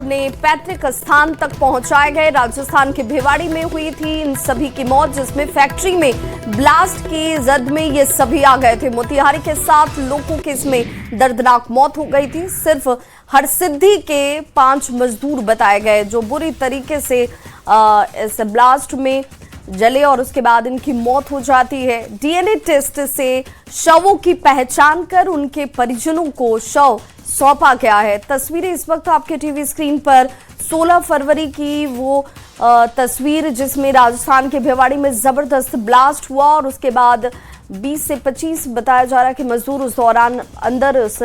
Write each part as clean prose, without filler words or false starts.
अपने पैतृक स्थान तक पहुंचाए गए। राजस्थान के भिवाड़ी में हुई थी इन सभी की मौत, जिसमें फैक्ट्री में ब्लास्ट की जद में ये सभी आ गए थे। मोतिहारी के 7 लोगों की इसमें दर्दनाक मौत हो गई थी। सिर्फ हरसिद्धि के 5 मजदूर बताए गए जो बुरी तरीके से इस ब्लास्ट में जले और उसके बाद इनकी मौत हो जाती है। डीएनए टेस्ट से शवों की पहचान कर उनके परिजनों को शव सौंपा गया है। तस्वीरें इस वक्त आपके टीवी स्क्रीन पर 16 फरवरी की वो तस्वीर, जिसमें राजस्थान के भिवाड़ी में जबरदस्त ब्लास्ट हुआ और उसके बाद 20 से 25 बताया जा रहा है कि मजदूर उस दौरान अंदर उस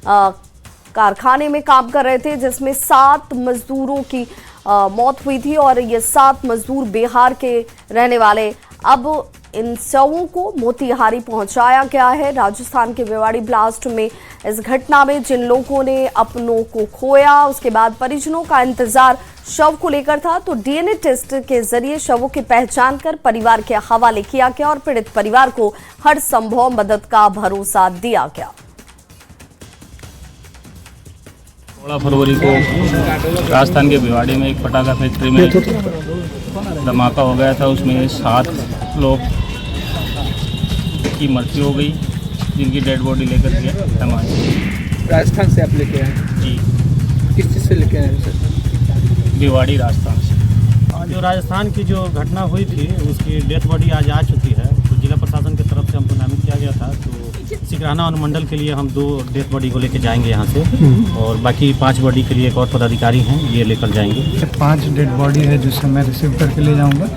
कारखाने में काम कर रहे थे, जिसमें 7 मजदूरों की मौत हुई थी और ये 7 मजदूर बिहार के रहने वाले। अब इन शवों को मोतिहारी पहुंचाया गया है। राजस्थान के भिवाड़ी ब्लास्ट में इस घटना में जिन लोगों ने अपनों को खोया, उसके बाद परिजनों का इंतजार शव को लेकर था, तो डीएनए टेस्ट के जरिए शवों की पहचान कर परिवार के हवाले किया गया और पीड़ित परिवार को हर संभव मदद का भरोसा दिया गया। 16 फरवरी को राजस्थान के भिवाड़ी में एक पटाखा फैक्ट्री में धमाका हो गया था। उसमें 7 लोग की मृत्यु हो गई, जिनकी डेड बॉडी लेकर के राजस्थान से आप लेके आए? जी। किस चीज़ से लेके आए सर? भिवाड़ी राजस्थान से। जो राजस्थान की जो घटना हुई थी उसकी डेथ बॉडी आज आ चुकी है, तो जिला प्रशासन की तरफ से हमको नामित किया गया था। तो सिकराना अनुमंडल के लिए हम 2 डेथ बॉडी को लेकर जाएंगे यहाँ से, और बाकी 5 बॉडी के लिए एक और पदाधिकारी हैं, ये लेकर जाएंगे। 5 डेड बॉडी है जिससे मैं रिसीव करके ले जाऊँगा,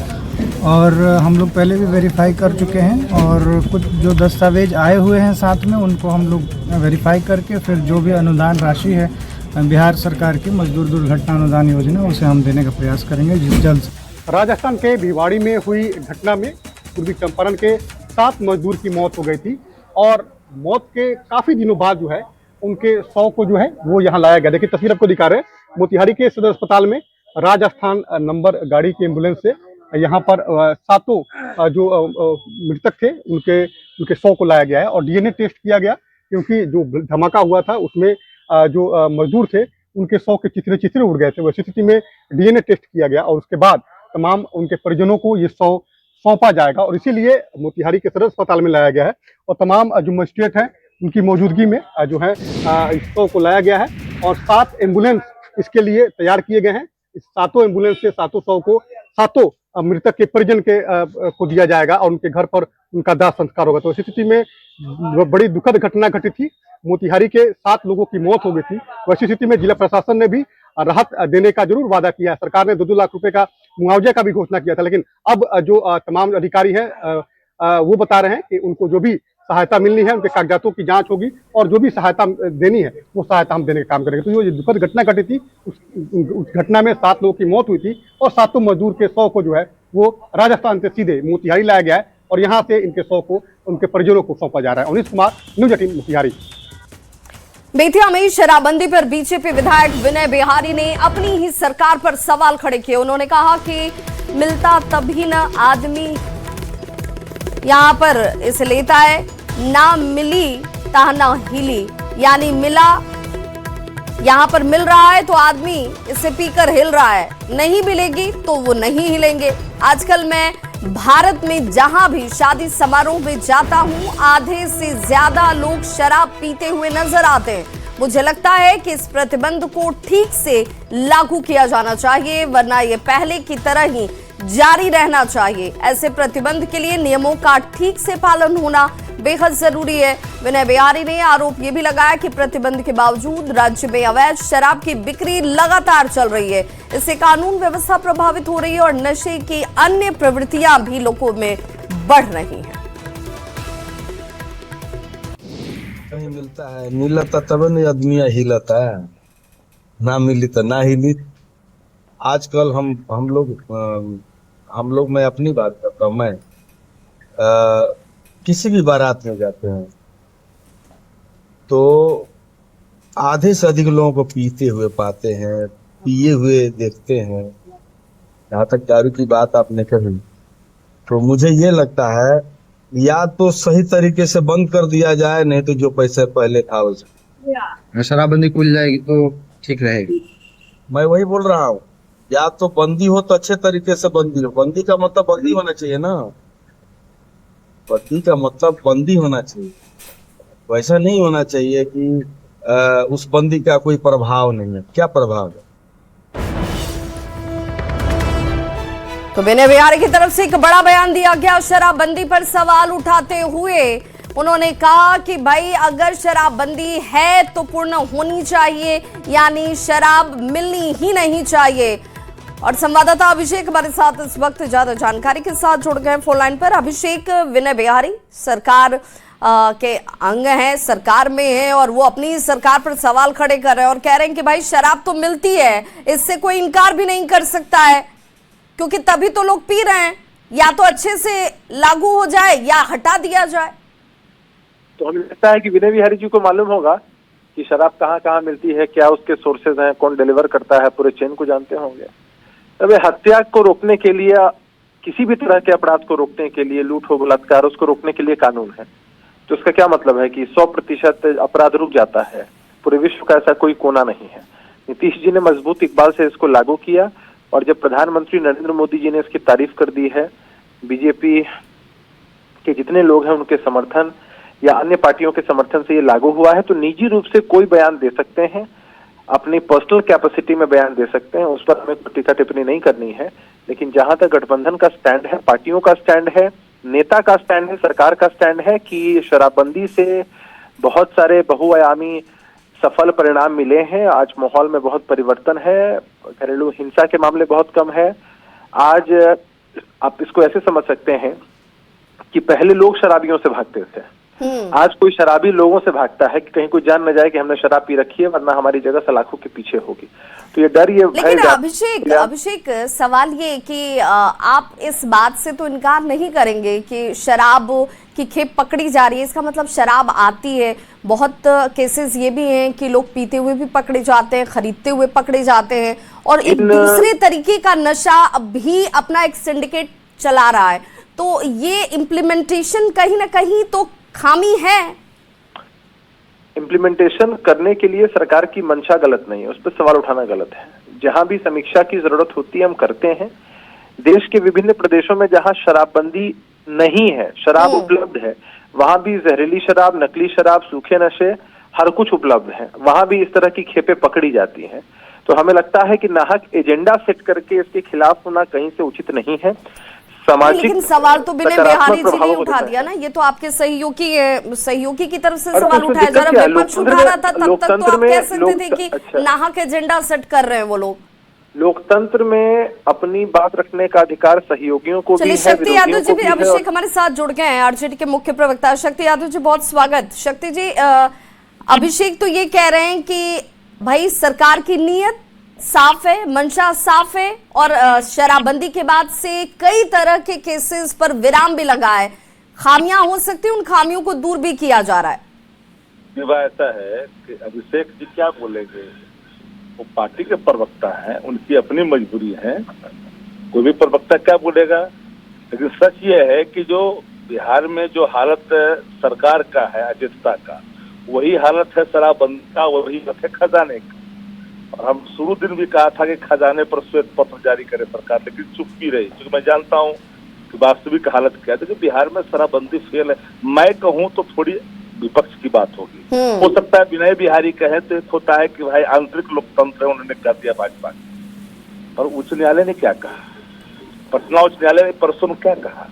और हम लोग पहले भी वेरीफाई कर चुके हैं, और कुछ जो दस्तावेज आए हुए हैं साथ में उनको हम लोग वेरीफाई करके फिर जो भी अनुदान राशि है बिहार सरकार की मजदूर दुर्घटना अनुदान योजना, उसे हम देने का प्रयास करेंगे जिस जल्द। राजस्थान के भिवाड़ी में हुई घटना में पूर्वी चंपारण के 7 मजदूर की मौत हो गई थी, और मौत के काफ़ी दिनों बाद जो है उनके शव को जो है वो यहाँ लाया गया। देखिए तस्वीर आपको दिखा रहे हैं, मोतिहारी के सदर अस्पताल में राजस्थान नंबर गाड़ी की एम्बुलेंस से यहाँ पर 7 जो मृतक थे उनके शव को लाया गया है और डीएनए टेस्ट किया गया, क्योंकि जो धमाका हुआ था उसमें जो मजदूर थे उनके शव के चिथड़े उड़ गए थे। वैसी स्थिति में डीएनए टेस्ट किया गया और उसके बाद तमाम उनके परिजनों को ये शव सौंपा जाएगा, और इसीलिए मोतिहारी के सदर अस्पताल में लाया गया है। और तमाम जो मजिस्ट्रेट हैं उनकी मौजूदगी में जो है इस शव को लाया गया है, और 7 एम्बुलेंस इसके लिए तैयार किए गए हैं। इस 7 एम्बुलेंस से 7 शव को 7 मृतक के परिजन के को दिया जाएगा और उनके घर पर उनका दाह संस्कार होगा। तो इस स्थिति में बड़ी दुखद घटना घटी थी, मोतिहारी के 7 लोगों की मौत हो गई थी। वैसी स्थिति में जिला प्रशासन ने भी राहत देने का जरूर वादा किया है। सरकार ने 2-2 लाख रुपए का मुआवजे का भी घोषणा किया था, लेकिन अब जो तमाम अधिकारी हैं वो बता रहे हैं कि उनको जो भी सहायता मिलनी है उनके कागजातों की जांच होगी, और जो भी सहायता देनी है वो सहायता हम देने का काम करेंगे। तो ये दुखद घटना घटी थी, उस घटना में 7 लोगों की मौत हुई थी, और 7 मजदूर के शव को जो है वो राजस्थान से सीधे मोतिहारी लाया गया है, और यहाँ से इनके शव को उनके परिजनों को सौंपा जा रहा है। अनिश कुमार, न्यूज़ 18 मोतिहारी। बेतिया में शराबबंदी पर बीजेपी विधायक विनय बिहारी ने अपनी ही सरकार पर सवाल खड़े किए। उन्होंने कहा कि मिलता तभी न आदमी यहाँ पर इसे लेता है, ना मिली ताना हिली, यानी मिला यहाँ पर मिल रहा है तो आदमी इसे पीकर हिल रहा है, नहीं मिलेगी तो वो नहीं हिलेंगे। आजकल मैं भारत में जहां भी शादी समारोह में जाता हूं, आधे से ज्यादा लोग शराब पीते हुए नजर आते हैं। मुझे लगता है कि इस प्रतिबंध को ठीक से लागू किया जाना चाहिए, वरना ये पहले की तरह ही जारी रहना चाहिए। ऐसे प्रतिबंध के लिए नियमों का ठीक से पालन होना बेहद जरूरी है। विनय बिहारी ने आरोप ये भी लगाया कि प्रतिबंध के बावजूद राज्य में अवैध शराब की बिक्री लगातार चल रही है। इससे कानून व्यवस्था प्रभावित हो रही है और नशे की अन्य प्रवृत्तियां भी लोगों में बढ़ रही हैं। कहीं मिलता है, मिलता तब नहीं आदमी हिलता है, ना मिली तो ना हिली। आजकल हम लोग मैं अपनी बात करता हूँ, मैं किसी भी बारात में जाते हैं तो आधे से अधिक लोगों को पीते हुए पाते हैं, पिए हुए देखते हैं। यहाँ तक दारू की बात आपने कही, तो मुझे ये लगता है या तो सही तरीके से बंद कर दिया जाए, नहीं तो जो पैसे पहले था उसे शराबबंदी खुल जाएगी तो ठीक रहेगी। मैं वही बोल रहा हूँ, या तो बंदी हो तो अच्छे तरीके से बंदी हो। बंदी का मतलब बंदी होना चाहिए ना, बंदी का मतलब बंदी होना चाहिए। वैसा नहीं होना चाहिए कि उस बंदी का कोई प्रभाव नहीं है। क्या प्रभाव है? तो विनय बिहारी की तरफ से एक बड़ा बयान दिया गया शराबबंदी पर सवाल उठाते हुए। उन्होंने कहा कि भाई अगर शराबबंदी है तो पूर्ण होनी चाहिए, यानी शराब मिलनी ही नहीं चाहिए। और संवाददाता अभिषेक हमारे साथ इस वक्त ज्यादा जानकारी के साथ जुड़ गए फोन लाइन पर। अभिषेक, विनय बिहारी सरकार के अंग हैं, सरकार में हैं, और वो अपनी सरकार पर सवाल खड़े कर रहे हैं और कह रहे हैं कि भाई शराब तो मिलती है, इससे कोई इनकार भी नहीं कर सकता है, क्योंकि तभी तो लोग पी रहे हैं। या तो अच्छे से लागू हो जाए या हटा दिया जाए। तो हमें लगता है कि विनय बिहारी जी को मालूम होगा कि शराब कहाँ कहाँ मिलती है, क्या उसके सोर्सेज हैं, कौन डिलीवर करता है, पूरे चेन को जानते होंगे। अब हत्या को रोकने के लिए, किसी भी तरह के अपराध को रोकने के लिए, लूट हो बलात्कार, उसको रोकने के लिए कानून है। तो इसका क्या मतलब है कि 100% अपराध रुक जाता है? पूरे विश्व का ऐसा कोई कोना नहीं है। नीतीश जी ने मजबूत इकबाल से इसको लागू किया, और जब प्रधानमंत्री नरेंद्र मोदी जी ने इसकी तारीफ कर दी है, बीजेपी के जितने लोग हैं उनके समर्थन या अन्य पार्टियों के समर्थन से ये लागू हुआ है, तो निजी रूप से कोई बयान दे सकते हैं, अपनी पर्सनल कैपेसिटी में बयान दे सकते हैं, उस पर हमें टीका टिप्पणी नहीं करनी है। लेकिन जहां तक गठबंधन का स्टैंड है, पार्टियों का स्टैंड है, नेता का स्टैंड है, सरकार का स्टैंड है कि शराबबंदी से बहुत सारे बहुआयामी सफल परिणाम मिले हैं। आज माहौल में बहुत परिवर्तन है, घरेलू हिंसा के मामले बहुत कम है। आज आप इसको ऐसे समझ सकते हैं कि पहले लोग शराबियों से भागते थे, आज कोई शराबी लोगों से भागता है कि कहीं कोई जान न जाए कि हमने शराब पी रखी है, वरना हमारी जगह सलाखों के पीछे होगी। तो ये डर, ये लेकिन अभिषेक सवाल ये कि आप इस बात से तो इनकार नहीं करेंगे कि शराब की खेप पकड़ी जा रही है, इसका मतलब शराब आती है। बहुत केसेस ये भी हैं कि लोग पीते हुए भी पकड़े जाते हैं, खरीदते हुए पकड़े जाते हैं, और एक दूसरे तरीके का नशा भी अपना एक सिंडिकेट चला रहा है। तो ये इम्प्लीमेंटेशन कहीं ना कहीं तो खामी है। इम्प्लीमेंटेशन करने के लिए सरकार की मंशा गलत नहीं है, उस पर सवाल उठाना गलत है। जहां भी समीक्षा की जरूरत होती है हम करते हैं। देश के विभिन्न प्रदेशों में जहां शराबबंदी नहीं है, शराब उपलब्ध है, वहां भी जहरीली शराब, नकली शराब, सूखे नशे, हर कुछ उपलब्ध है, वहां भी इस तरह की खेपें पकड़ी जाती हैं। तो हमें लगता है कि नाहक एजेंडा सेट करके इसके खिलाफ होना कहीं से उचित नहीं है। लेकिन सवाल तो विनय बिहारी जी ने उठा दिया ना, ये तो आपके सहयोगी की तरफ से सवाल उठाया जा रहा है। विपक्ष उठा रहा था, तब तक तो आप कह सकते थे कि नाहक एजेंडा सेट कर रहे हैं वो लोग। लोकतंत्र में अपनी बात रखने का अधिकार सहयोगियों को भी है। शक्ति यादव जी भी अभिषेक हमारे साथ जुड़ गए हैं, आरजेडी के मुख्य प्रवक्ता। शक्ति यादव जी, बहुत स्वागत। शक्ति जी, अभिषेक तो ये कह रहे हैं कि भाई सरकार की नीयत साफ है, मंशा साफ है, और शराबबंदी के बाद से कई तरह के केसेस पर विराम भी लगा है। खामियां हो सकती है, उन खामियों को दूर भी किया जा रहा है। ऐसा है कि अभिषेक जी क्या बोलेंगे, वो पार्टी के प्रवक्ता हैं, उनकी अपनी मजबूरी है, कोई भी प्रवक्ता क्या बोलेगा। लेकिन सच ये है कि जो बिहार में जो हालत सरकार का है, अराजकता का, वही हालत है शराबबंदी का, वही हालत है खजाने का। और हम शुरू दिन भी कहा था कि खजाने पर श्वेत पत्र जारी करे सरकार, लेकिन चुप की रही, क्योंकि मैं जानता हूँ कि वास्तविक हालत क्या है। देखिए बिहार में शराबबंदी फेल है। मैं कहूँ तो थोड़ी विपक्ष की बात होगी, हो सकता है विनय बिहारी कहे तो एक होता है कि भाई आंतरिक लोकतंत्र है, उन्होंने कर दिया भाजपा। और उच्च न्यायालय ने क्या कहा, पटना उच्च न्यायालय ने परसों क्या कहा,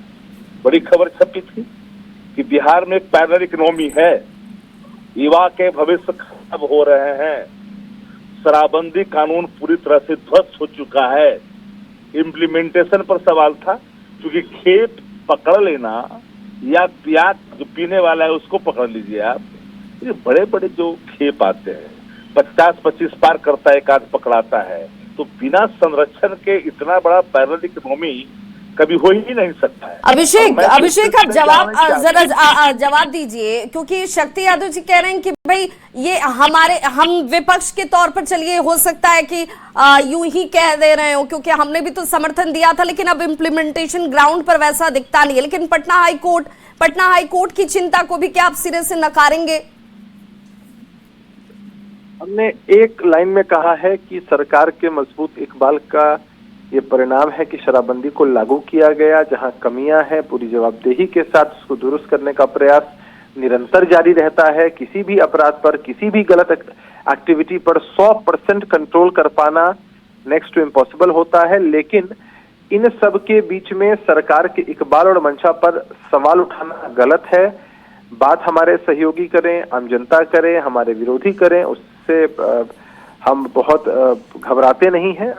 बड़ी खबर छपी थी कि बिहार में एक पैरेलल इकोनॉमी है, युवा के भविष्य खराब हो रहे हैं, शराबबंदी कानून पूरी तरह से ध्वस्त हो चुका है। इम्प्लीमेंटेशन पर सवाल था, क्योंकि खेप पकड़ लेना या प्याज जो पीने वाला है उसको पकड़ लीजिए आप, ये बड़े बड़े जो खेप आते हैं 50-25 पार करता है, एक आध पकड़ाता है, तो बिना संरक्षण के इतना बड़ा पैरेलल इकोनॉमी कभी हो ही नहीं सकता है। अभिषेक आप जवाब दीजिए, क्योंकि शक्ति यादव जी कह रहे हैं कि भाई ये हम विपक्ष के तौर पर, चलिए हो सकता है कि यूं ही कह दे रहे हो क्योंकि हमने भी तो समर्थन दिया था, लेकिन अब इम्प्लीमेंटेशन ग्राउंड पर वैसा दिखता नहीं है। लेकिन पटना हाई कोर्ट की चिंता को भी क्या आप सिरे से नकारेंगे? हमने एक लाइन में कहा है कि सरकार के मजबूत इकबाल का ये परिणाम है कि शराबबंदी को लागू किया गया, जहां कमियां हैं पूरी जवाबदेही के साथ उसको दुरुस्त करने का प्रयास निरंतर जारी रहता है। किसी भी अपराध पर, किसी भी गलत एक्टिविटी पर 100% कंट्रोल कर पाना नेक्स्ट टू इम्पॉसिबल होता है, लेकिन इन सब के बीच में सरकार के इकबाल और मंशा पर सवाल उठाना गलत है। बात हमारे सहयोगी करें, आम जनता करें, हमारे विरोधी करें, उससे हम बहुत घबराते नहीं हैं।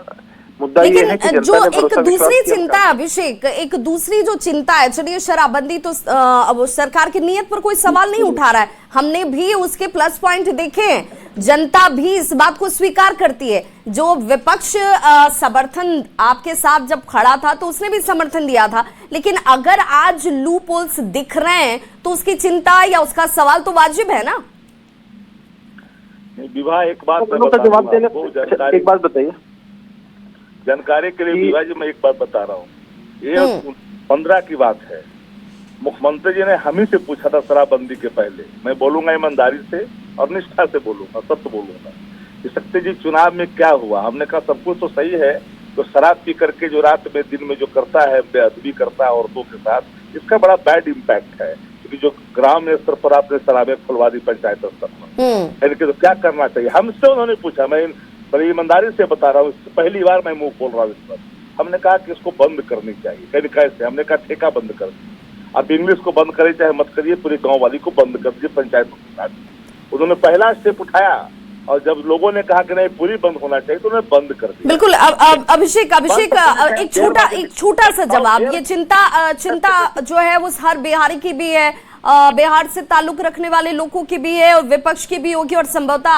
मुद्दा ये है कि जो एक दूसरी चिंता है अभिषेक, एक दूसरी जो चिंता है, चलिए शराबबंदी तो अब सरकार की नीयत पर कोई सवाल नहीं उठा रहा है, हमने भी उसके प्लस पॉइंट देखे हैं, जनता भी इस बात को स्वीकार करती है। जो विपक्ष समर्थन आपके साथ जब खड़ा था तो उसने भी समर्थन दिया था, लेकिन अगर आज लूप होल्स दिख रहे हैं तो उसकी चिंता या उसका सवाल तो वाजिब है ना। विवाह एक बात जवाब देने, एक बात बताइए जानकारी के लिए विवाह जी, मैं एक बात बता रहा हूँ। ये 15 की बात है, मुख्यमंत्री जी ने हम ही से पूछा था शराबबंदी के पहले। मैं बोलूंगा ईमानदारी से और निष्ठा से बोलूंगा, सत्य बोलूंगा कि शक्ति जी चुनाव में क्या हुआ। हमने कहा सब कुछ तो सही है, तो शराब पी करके जो रात में दिन में जो करता है, बेअदबी करता है औरतों के साथ, इसका बड़ा बैड इम्पैक्ट है। क्योंकि जो ग्रामीण स्तर पर आपने शराबें खुलवा दी पंचायत स्तर पर, तो क्या करना चाहिए हमसे उन्होंने पूछा। मैं बड़ी ईमानदारी से बता रहा हूँ, पहली बार मैं मुंह खोल रहा हूँ इस पर। हमने कहा कि इसको बंद करनी चाहिए। कहीं कैसे? हमने कहा ठेका बंद कर दीजिए, आप इंग्लिश को बंद करिए चाहे मत करिए, पूरी गांव वाली को बंद कर दीजिए पंचायत को बता दीजिए। उन्होंने पहला स्टेप उठाया और जब लोगों ने कहा कि नहीं पूरी बंद होना चाहिए तो उन्होंने बंद कर दिया। बिल्कुल। अब अभिषेक एक छोटा सा जवाब, ये चिंता जो है वो हर बिहारी की भी है, बिहार से ताल्लुक रखने वाले लोगों की भी है और विपक्ष की भी होगी और संभवतः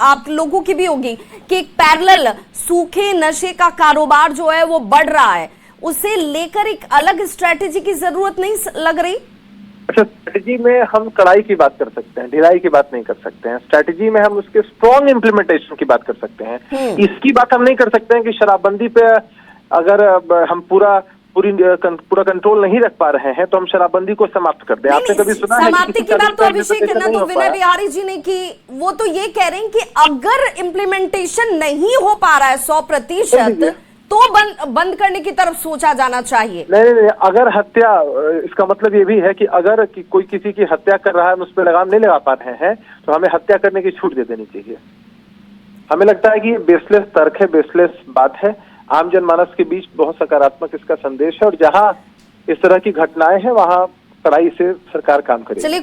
आप लोगों की भी होगी कि एक पैरेलल सूखे नशे का कारोबार जो है वो बढ़ रहा है, उसे लेकर एक अलग स्ट्रेटेजी की जरूरत नहीं लग रही? अच्छा, स्ट्रेटेजी में हम कड़ाई की बात कर सकते हैं, ढिलाई की बात नहीं कर सकते हैं। स्ट्रेटेजी में हम उसके स्ट्रॉन्ग इम्प्लीमेंटेशन की बात कर सकते हैं। इसकी बात हम नहीं कर सकते हैं कि शराबबंदी पे अगर हम पूरा कंट्रोल नहीं रख पा रहे हैं तो हम शराबबंदी को समाप्त कर दें। आपने कभी सुना है समाप्ति की बात तो अभिषेक तो विनय बिहारी जी ने की, वो तो ये कह रहे हैं कि अगर इम्प्लीमेंटेशन नहीं हो पा रहा है 100% तो बंद करने की तरफ सोचा जाना चाहिए। नहीं, अगर हत्या, इसका मतलब ये भी है कि अगर कोई किसी की हत्या कर रहा है, हम उस पर लगाम नहीं लगा पा रहे हैं, तो हमें हत्या करने की छूट दे देनी चाहिए। हमें लगता है कि ये बेसलेस तर्क है, बेसलेस बात है। आम जनमानस के बीच बहुत सकारात्मक इसका संदेश है और जहां इस तरह की घटनाएं हैं वहां कड़ाई से सरकार काम करे। चलिए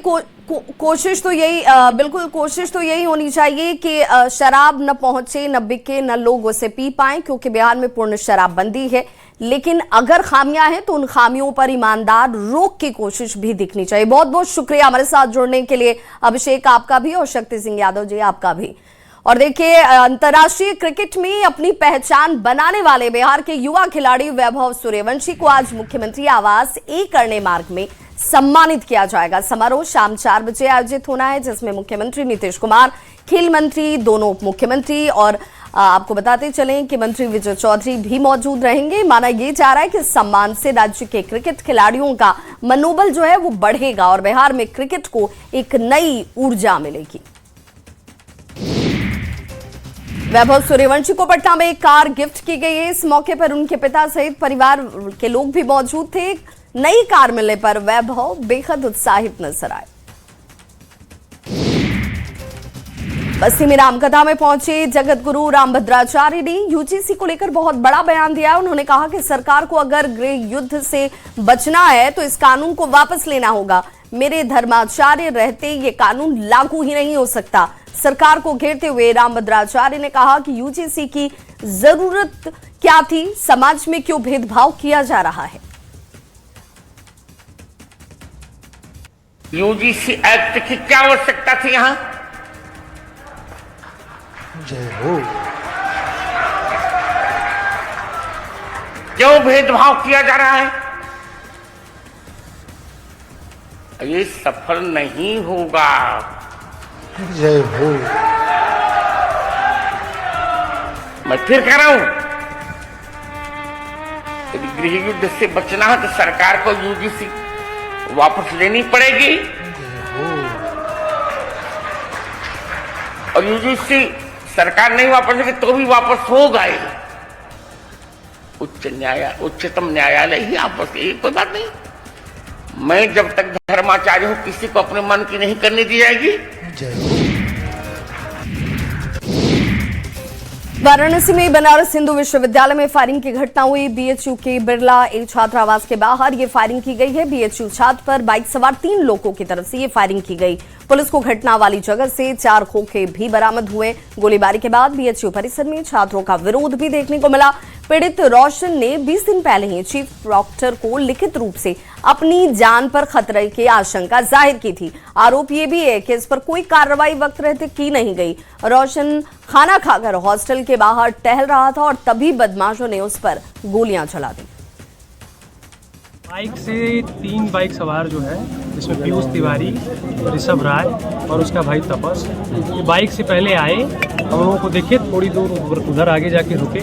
कोशिश तो यही बिल्कुल कोशिश तो यही होनी चाहिए कि शराब न पहुंचे, न बिके, न लोग उसे पी पाएं, क्योंकि बिहार में पूर्ण शराबबंदी है। लेकिन अगर खामियां हैं तो उन खामियों पर ईमानदार रोक की कोशिश भी दिखनी चाहिए। बहुत बहुत शुक्रिया हमारे साथ जुड़ने के लिए अभिषेक, आपका भी, और शक्ति सिंह यादव जी आपका भी। और देखिए, अंतर्राष्ट्रीय क्रिकेट में अपनी पहचान बनाने वाले बिहार के युवा खिलाड़ी वैभव सूर्यवंशी को आज मुख्यमंत्री आवास ए करने मार्ग में सम्मानित किया जाएगा। समारोह शाम 4 बजे आयोजित होना है, जिसमें मुख्यमंत्री नीतीश कुमार, खेल मंत्री, दोनों उप मुख्यमंत्री और आपको बताते चलें कि मंत्री विजय चौधरी भी मौजूद रहेंगे। माना यह जा रहा है कि सम्मान से राज्य के क्रिकेट खिलाड़ियों का मनोबल जो है वो बढ़ेगा और बिहार में क्रिकेट को एक नई ऊर्जा मिलेगी। वैभव सूर्यवंशी को पटना में एक कार गिफ्ट की गई है। इस मौके पर उनके पिता सहित परिवार के लोग भी मौजूद थे। नई कार मिलने पर वैभव बेहद उत्साहित नजर आए। बस्ती में रामकथा में पहुंचे जगत गुरु रामभद्राचार्य ने यूजीसी को लेकर बहुत बड़ा बयान दिया। उन्होंने कहा कि सरकार को अगर गृह युद्ध से बचना है तो इस कानून को वापस लेना होगा। मेरे धर्माचार्य रहते ये कानून लागू ही नहीं हो सकता। सरकार को घेरते हुए रामभद्राचार्य ने कहा कि यूजीसी की जरूरत क्या थी, समाज में क्यों भेदभाव किया जा रहा है। यूजीसी एक्ट की क्या आवश्यकता थी यहां? जय हो। क्यों भेदभाव किया जा रहा है? ये सफल नहीं होगा। जय हो। मैं फिर कह रहा हूं, यदि गृह युद्ध से बचना है तो सरकार को यूजीसी वापस लेनी पड़ेगी। और यूजीसी सरकार नहीं वापस लेगी तो भी वापस होगा ही। उच्चतम न्यायालय ही वापस लेगी, कोई बात नहीं। मैं जब तक धर्माचार्य हूं किसी को अपने मन की नहीं करने दी जाएगी। वाराणसी में बनारस हिंदू विश्वविद्यालय में फायरिंग की घटना हुई। बीएचयू के बिरला ए छात्रावास के बाहर ये फायरिंग की गई है। बीएचयू छात्र पर बाइक सवार 3 लोगों की तरफ से ये फायरिंग की गई। पुलिस को घटना वाली जगह से 4 खोखे भी बरामद हुए। गोलीबारी के बाद बीएचयू परिसर में छात्रों का विरोध भी देखने को मिला। पीड़ित रोशन ने 20 दिन पहले ही चीफ प्रॉक्टर को लिखित रूप से अपनी जान पर खतरे की आशंका जाहिर की थी। आरोप ये भी है कि इस पर कोई कार्रवाई वक्त रहते की नहीं गई। रोशन खाना खाकर हॉस्टल के बाहर टहल रहा था और तभी बदमाशों ने उस पर गोलियां चला दी। बाइक से 3 बाइक सवार जो है, जिसमें पीयूष तिवारी, ऋषभ राय और उसका भाई तपस, ये बाइक से पहले आए। हम लोगों को देखे, थोड़ी दूर उधर आगे जाके रुके,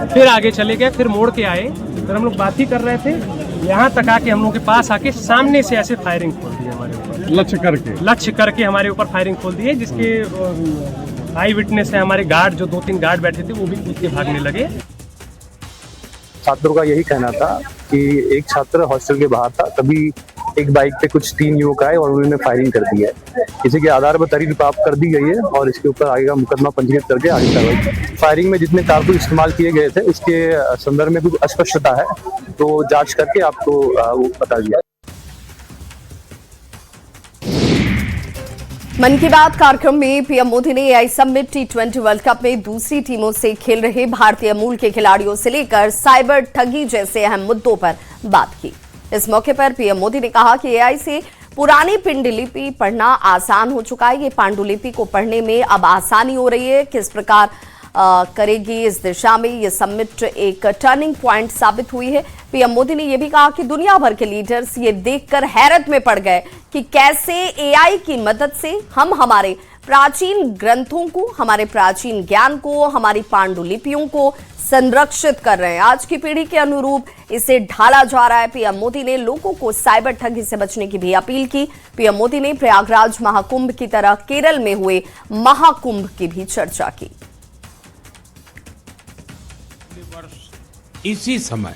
फिर आगे चले गए, फिर मोड़ के आए। फिर हम लोग बात ही कर रहे थे, यहाँ तक आके हम लोग के पास आके सामने से ऐसे फायरिंग खोल दी हमारे ऊपर। लक्ष्य करके हमारे ऊपर फायरिंग खोल दी है, जिसके आई विटनेस है हमारे गार्ड, जो 2-3 गार्ड बैठे थे, वो भी कूद के भागने लगे। छात्रों का यही कहना था कि एक छात्र हॉस्टल के बाहर था, तभी एक बाइक पे कुछ 3 युवक आए और उन्होंने फायरिंग कर दी है। इसी के आधार पर तहरीर प्राप्त कर दी गई है और इसके ऊपर आगे का मुकदमा पंजीकृत करके आगे कार्रवाई। फायरिंग में जितने कारतूस इस्तेमाल किए गए थे उसके संदर्भ में कुछ अस्पष्टता है, तो जांच करके आपको वो बता दिया। मन की बात कार्यक्रम में पीएम मोदी ने AI summit T20 world cup में दूसरी टीमों से खेल रहे भारतीय मूल के खिलाड़ियों से लेकर साइबर ठगी जैसे अहम मुद्दों पर बात की। इस मौके पर पीएम मोदी ने कहा कि एआई से पुरानी पांडुलिपि पढ़ना आसान हो चुका है। ये पांडुलिपि को पढ़ने में अब आसानी हो रही है। किस प्रकार करेगी इस दिशा में ये समिट एक टर्निंग पॉइंट साबित हुई है। पीएम मोदी ने यह भी कहा कि दुनिया भर के लीडर्स ये देखकर हैरत में पड़ गए कि कैसे एआई की मदद से हम हमारे प्राचीन ग्रंथों को, हमारे प्राचीन ज्ञान को, हमारी पांडुलिपियों को संरक्षित कर रहे हैं। आज की पीढ़ी के अनुरूप इसे ढाला जा रहा है। पीएम मोदी ने लोगों को साइबर ठगी से बचने की भी अपील की। पीएम मोदी ने प्रयागराज महाकुंभ की तरह केरल में हुए महाकुंभ की भी चर्चा की। इसी समय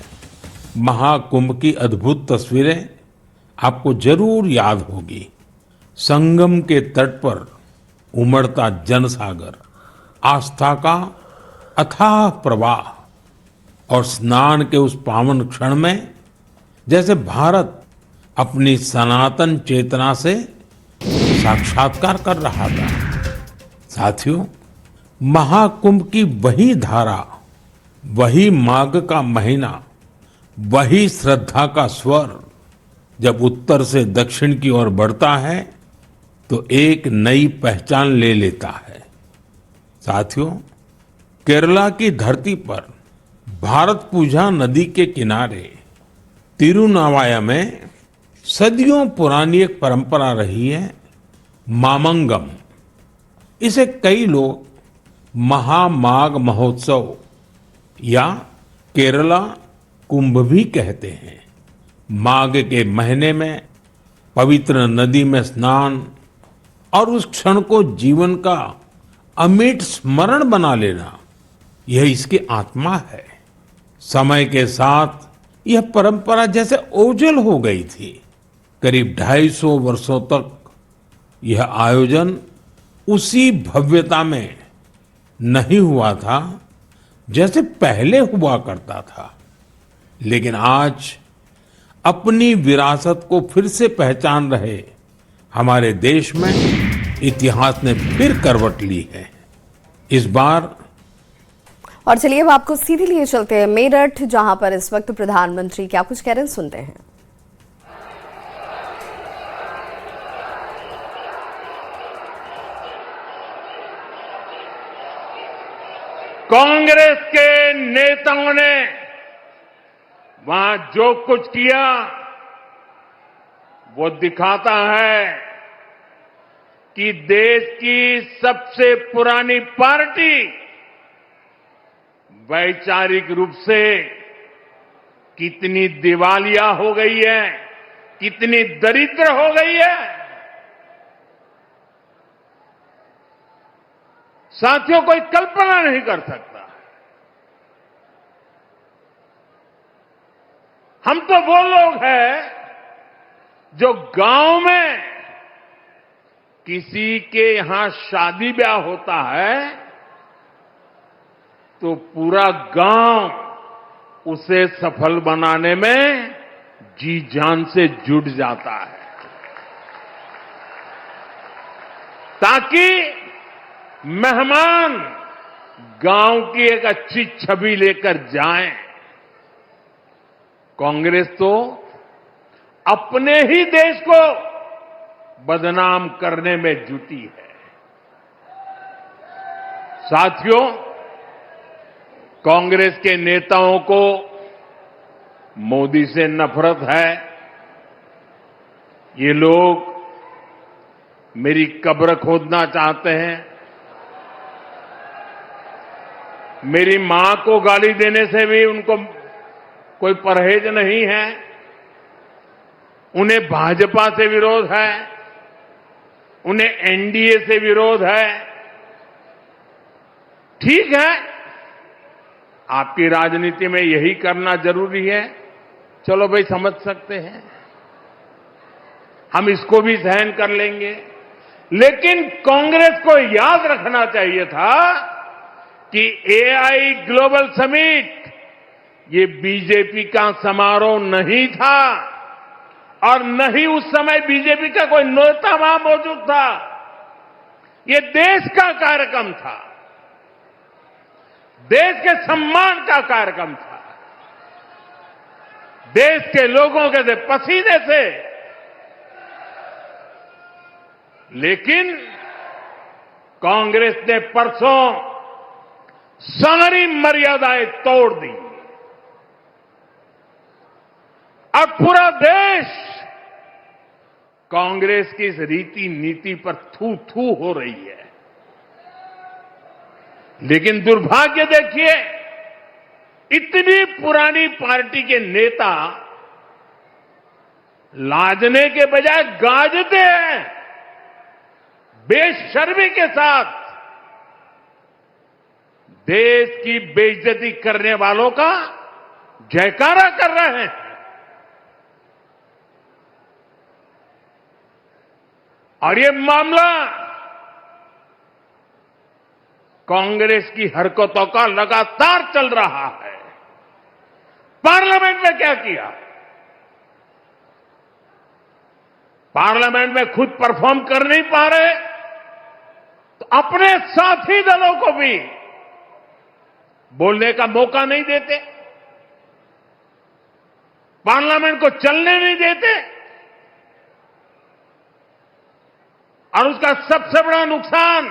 महाकुंभ की अद्भुत तस्वीरें आपको जरूर याद होगी। संगम के तट पर उमड़ता जनसागर, आस्था का अथाह प्रवाह और स्नान के उस पावन क्षण में जैसे भारत अपनी सनातन चेतना से साक्षात्कार कर रहा था। साथियों, महाकुंभ की वही धारा, वही माघ का महीना, वही श्रद्धा का स्वर जब उत्तर से दक्षिण की ओर बढ़ता है तो एक नई पहचान ले लेता है। साथियों, केरला की धरती पर भारत पूजा नदी के किनारे तिरुनावाया में सदियों पुरानी एक परंपरा रही है, मामंगम। इसे कई लोग महामाघ महोत्सव या केरला कुंभ भी कहते हैं। माघ के महीने में पवित्र नदी में स्नान और उस क्षण को जीवन का अमिट स्मरण बना लेना, यह इसकी आत्मा है। समय के साथ यह परंपरा जैसे ओझल हो गई थी। करीब 250 वर्षों तक यह आयोजन उसी भव्यता में नहीं हुआ था जैसे पहले हुआ करता था। लेकिन आज अपनी विरासत को फिर से पहचान रहे हमारे देश में इतिहास ने फिर करवट ली है। इस बार और चलिए अब आपको सीधे लिए चलते हैं मेरठ, जहां पर इस वक्त प्रधानमंत्री क्या कुछ कह रहे हैं, सुनते हैं। कांग्रेस के नेताओं ने वहां जो कुछ किया वो दिखाता है कि देश की सबसे पुरानी पार्टी वैचारिक रूप से कितनी दिवालिया हो गई है, कितनी दरिद्र हो गई है। साथियों कोई कल्पना नहीं कर सकता। हम तो वो लोग हैं जो गांव में किसी के यहां शादी ब्याह होता है तो पूरा गांव उसे सफल बनाने में जी जान से जुट जाता है, ताकि मेहमान गांव की एक अच्छी छवि लेकर जाएं। कांग्रेस तो अपने ही देश को बदनाम करने में जुटी है। साथियों, कांग्रेस के नेताओं को मोदी से नफरत है। ये लोग मेरी कब्र खोदना चाहते हैं, मेरी मां को गाली देने से भी उनको कोई परहेज नहीं है। उन्हें भाजपा से विरोध है, उन्हें एनडीए से विरोध है। ठीक है, आपकी राजनीति में यही करना जरूरी है, चलो भाई समझ सकते हैं, हम इसको भी सहन कर लेंगे। लेकिन कांग्रेस को याद रखना चाहिए था कि एआई ग्लोबल समिट ये बीजेपी का समारोह नहीं था और न ही उस समय बीजेपी का कोई नेता वहां मौजूद था। ये देश का कार्यक्रम था, देश के सम्मान का कार्यक्रम था, देश के लोगों के पसीने से। लेकिन कांग्रेस ने परसों सारी मर्यादाएं तोड़ दी और पूरा देश कांग्रेस की इस रीति नीति पर थू थू हो रही है। लेकिन दुर्भाग्य देखिए, इतनी पुरानी पार्टी के नेता लाजने के बजाय गाजते हैं, बेशर्मी के साथ देश की बेइज्जती करने वालों का जयकारा कर रहे हैं। और ये मामला कांग्रेस की हरकतों का लगातार चल रहा है। पार्लियामेंट में क्या किया? पार्लियामेंट में खुद परफॉर्म कर नहीं पा रहे तो अपने साथी दलों को भी बोलने का मौका नहीं देते, पार्लियामेंट को चलने नहीं देते। और उसका सबसे बड़ा नुकसान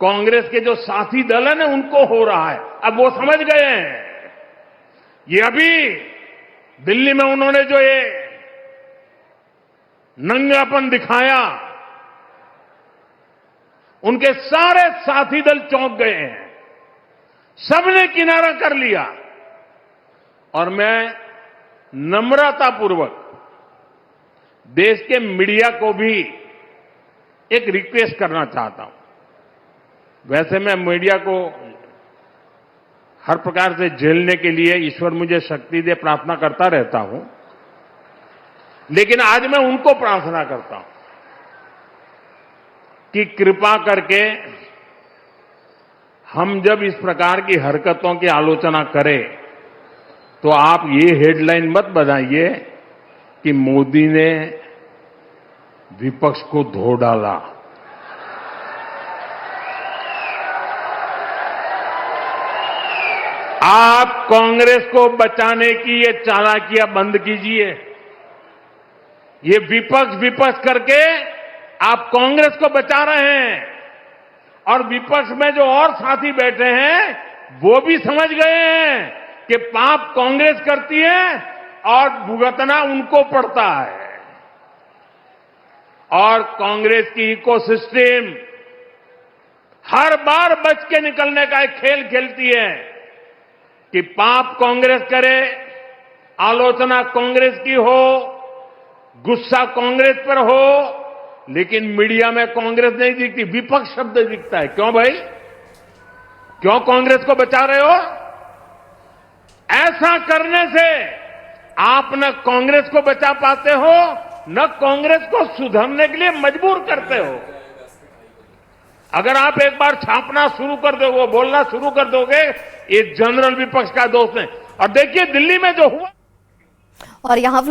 कांग्रेस के जो साथी दल है ना उनको हो रहा है। अब वो समझ गए हैं। ये अभी दिल्ली में उन्होंने जो ये नंगापन दिखाया, उनके सारे साथी दल चौंक गए हैं, सबने किनारा कर लिया। और मैं नम्रतापूर्वक देश के मीडिया को भी एक रिक्वेस्ट करना चाहता हूं। वैसे मैं मीडिया को हर प्रकार से झेलने के लिए ईश्वर मुझे शक्ति दे प्रार्थना करता रहता हूं, लेकिन आज मैं उनको प्रार्थना करता हूं कि कृपा करके हम जब इस प्रकार की हरकतों की आलोचना करें तो आप ये हेडलाइन मत बनाइए कि मोदी ने विपक्ष को धो डाला। आप कांग्रेस को बचाने की ये चालाकियां बंद कीजिए। ये विपक्ष करके आप कांग्रेस को बचा रहे हैं और विपक्ष में जो और साथी बैठे हैं वो भी समझ गए हैं कि पाप कांग्रेस करती है और भुगतना उनको पड़ता है। और कांग्रेस की इकोसिस्टम हर बार बच के निकलने का एक खेल खेलती है कि पाप कांग्रेस करे, आलोचना कांग्रेस की हो, गुस्सा कांग्रेस पर हो लेकिन मीडिया में कांग्रेस नहीं दिखती, विपक्ष शब्द दिखता है। क्यों भाई, क्यों कांग्रेस को बचा रहे हो? ऐसा करने से आप न कांग्रेस को बचा पाते हो, न कांग्रेस को सुधरने के लिए मजबूर करते हो। अगर आप एक बार छापना शुरू कर दोगे, बोलना शुरू कर दोगे, ये जनरल विपक्ष का दोष है। और देखिए दिल्ली में जो हुआ, और यहाँ